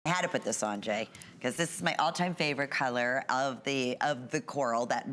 I had to put this on, Jay, because this is my all-time favorite color of the coral, that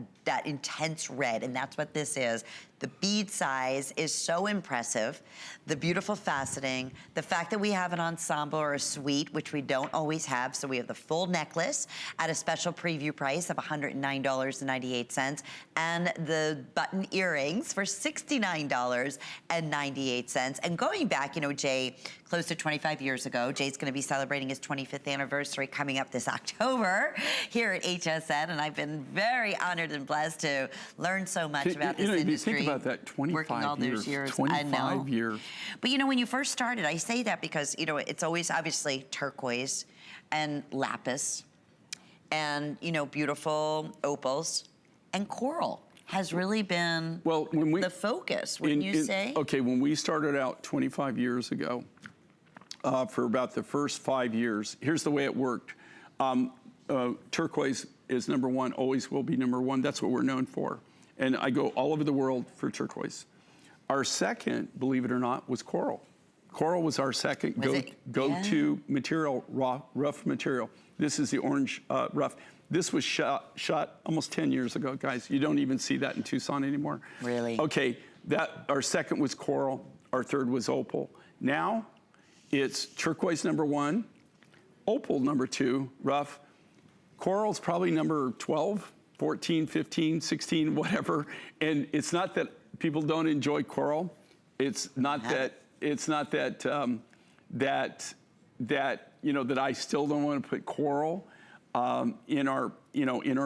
intense red, and that's what this is. The bead size is so impressive. The beautiful faceting, the fact that we have an ensemble or a suite, which we don't always have, so we have the full necklace at a special preview price of $109.98, and the button earrings for $69.98. And going back, you know, Jay, close to 25 years ago, Jay's gonna be celebrating his 25th anniversary coming up this October here at HSN, and I've been very honored and blessed to learn so much about this industry. Think about that, 25 all years. those years. 25 years. But you know, when you first started, I say that because, you know, it's always obviously turquoise and lapis and, you know, beautiful opals, and coral has really been the focus, wouldn't you say? Okay, when we started out 25 years ago, for about the first 5 years, here's the way it worked. Turquoise is number one, always will be number one. That's what we're known for. And I go all over the world for turquoise. Our second, believe it or not, was coral. Coral was our second go-to material, rough material. This is the orange rough. This was shot almost 10 years ago, guys. You don't even see that in Tucson anymore. Really? Okay, our second was coral, our third was opal. Now, it's turquoise number one, opal number two, rough. Coral's probably number 12, 14, 15, 16, whatever. And it's not that people don't enjoy coral. It's not that you know, that I still don't want to put coral in our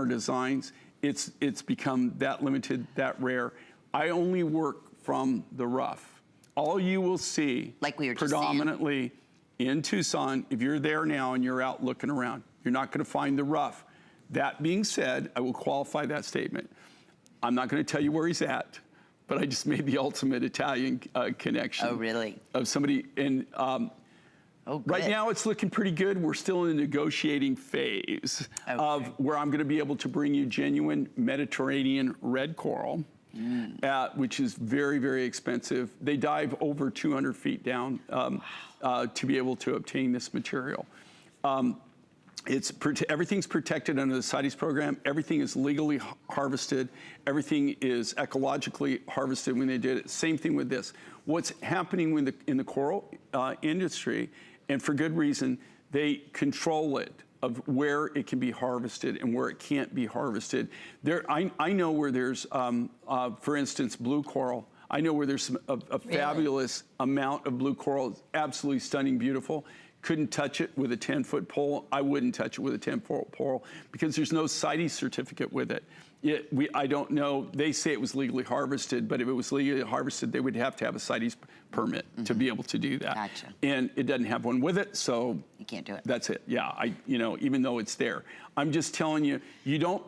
designs. It's become that limited, that rare. I only work from the rough. All you will see, like we were predominantly in Tucson, if you're there now and you're out looking around, you're not going to find the rough. That being said, I will qualify that statement. I'm not going to tell you where he's at, but I just made the ultimate Italian connection. Oh, really? Of somebody, and right now it's looking pretty good. We're still in the negotiating phase of where I'm going to be able to bring you genuine Mediterranean red coral, which is very, very expensive. They dive over 200 feet down to be able to obtain this material. Everything's protected under the CITES program. Everything is legally harvested. Everything is ecologically harvested when they did it. Same thing with this. What's happening in the coral industry, and for good reason, they control it of where it can be harvested and where it can't be harvested. I know where there's, for instance, blue coral. I know where there's a fabulous amount of blue coral, absolutely stunning, beautiful. Couldn't touch it with a 10-foot pole. I wouldn't touch it with a 10-foot pole because there's no CITES certificate with it. I don't know. They say it was legally harvested, but if it was legally harvested, they would have to have a CITES permit to be able to do that. Gotcha. And it doesn't have one with it, so you can't do it. That's it. Yeah, you know, even though it's there, I'm just telling you, you don't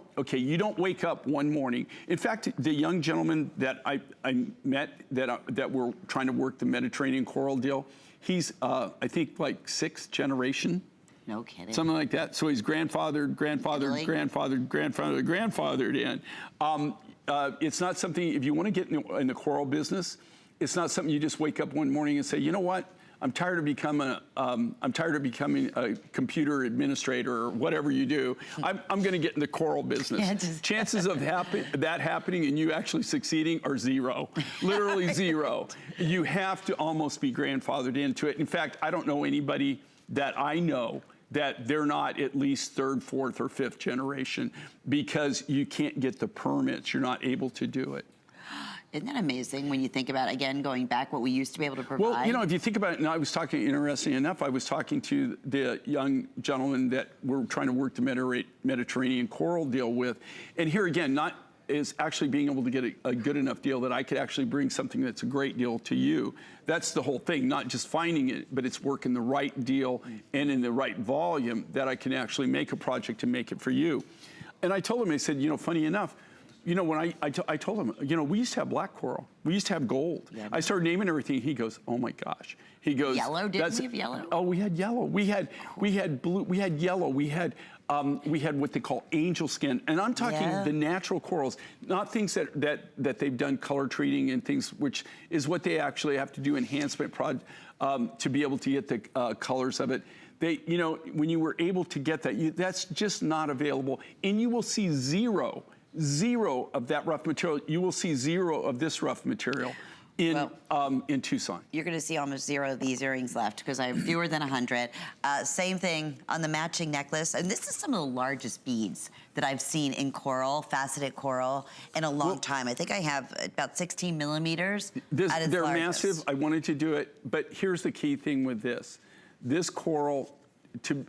wake up one morning. In fact, the young gentleman that I met that were trying to work the Mediterranean coral deal, he's, I think, like 6th generation. No kidding. Something like that. So he's grandfathered in. It's not something, if you want to get in the coral business, it's not something you just wake up one morning and say, you know what? I'm tired of becoming a computer administrator or whatever you do. I'm going to get in the coral business. Chances of that happening and you actually succeeding are zero, literally zero. You have to almost be grandfathered into it. In fact, I don't know anybody that I know that they're not at least 3rd, 4th, or 5th generation because you can't get the permits. You're not able to do it. Isn't that amazing when you think about, again, going back, what we used to be able to provide? Well, you know, if you think about it, and I was talking, interesting enough, I was talking to the young gentleman that we're trying to work the Mediterranean coral deal with. And here again, not is actually being able to get a good enough deal that I could actually bring something that's a great deal to you. That's the whole thing, not just finding it, but it's working the right deal and in the right volume that I can actually make a project and make it for you. And I told him, I said, you know, funny enough, you know, when I told him, you know, we used to have black coral. We used to have gold. Yeah, I started naming everything. He goes, oh my gosh. He goes, yellow? Didn't we have yellow? Oh, we had yellow. We had blue. We had yellow. We had what they call angel skin. And I'm talking the natural corals, not things that they've done color treating and things, which is what they actually have to do enhancement to be able to get the colors of it. you know, when you were able to get that, that's just not available. And you will see zero of that rough material. You will see zero of this rough material in Tucson. You're going to see almost zero of these earrings left because I have fewer than 100. Same thing on the matching necklace. And this is some of the largest beads that I've seen in coral, faceted coral, in a long time. I think I have about 16 millimeters at its They're largest. massive. I wanted to do it. But here's the key thing with this. This coral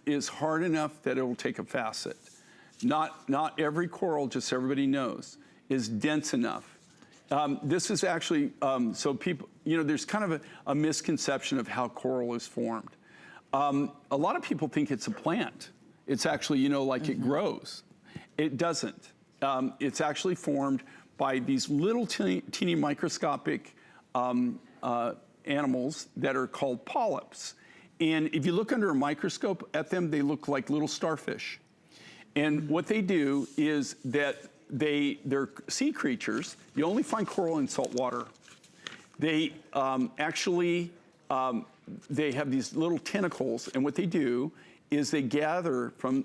is hard enough that it will take a facet. Not every coral, just so everybody knows, is dense enough. This is actually, so people, you know, there's kind of a misconception of how coral is formed. A lot of people think it's a plant. It's actually, you know, like it grows. It doesn't. It's actually formed by these little teeny microscopic animals that are called polyps. And if you look under a microscope at them, they look like little starfish. And what they do is that they're sea creatures. You only find coral in salt water. They they have these little tentacles, and what they do is they gather from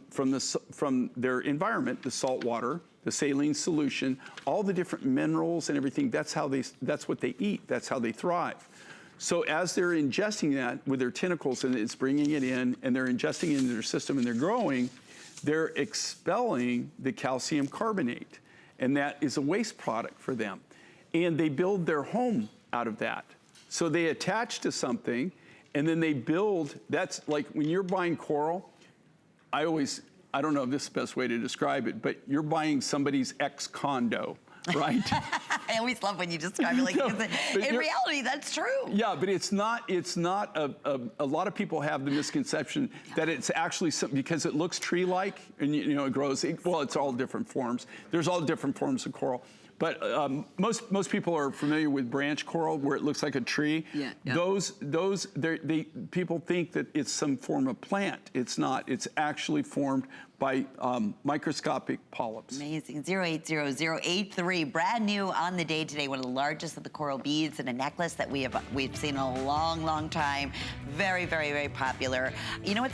their environment, the salt water, the saline solution, all the different minerals and everything. That's what they eat. That's how they thrive. So as they're ingesting that with their tentacles, and it's bringing it in, and they're ingesting it into their system, and they're growing, they're expelling the calcium carbonate, and that is a waste product for them. And they build their home out of that. So they attach to something, and then they build. That's like when you're buying coral, I don't know if this is the best way to describe it, but you're buying somebody's ex-condo, right? I always love when you describe it like in reality, that's true. Yeah, but it's not a lot of people have the misconception that it's actually something, because it looks tree-like and you know it grows. Well, it's all different forms. There's all different forms of coral. But most people are familiar with branch coral, where it looks like a tree. Yeah. People think that it's some form of plant. It's not. It's actually formed by microscopic polyps. Amazing. 080083, brand new on the day today. One of the largest of the coral beads in a necklace that we've seen in a long, long time. Very, very, very popular. You know what?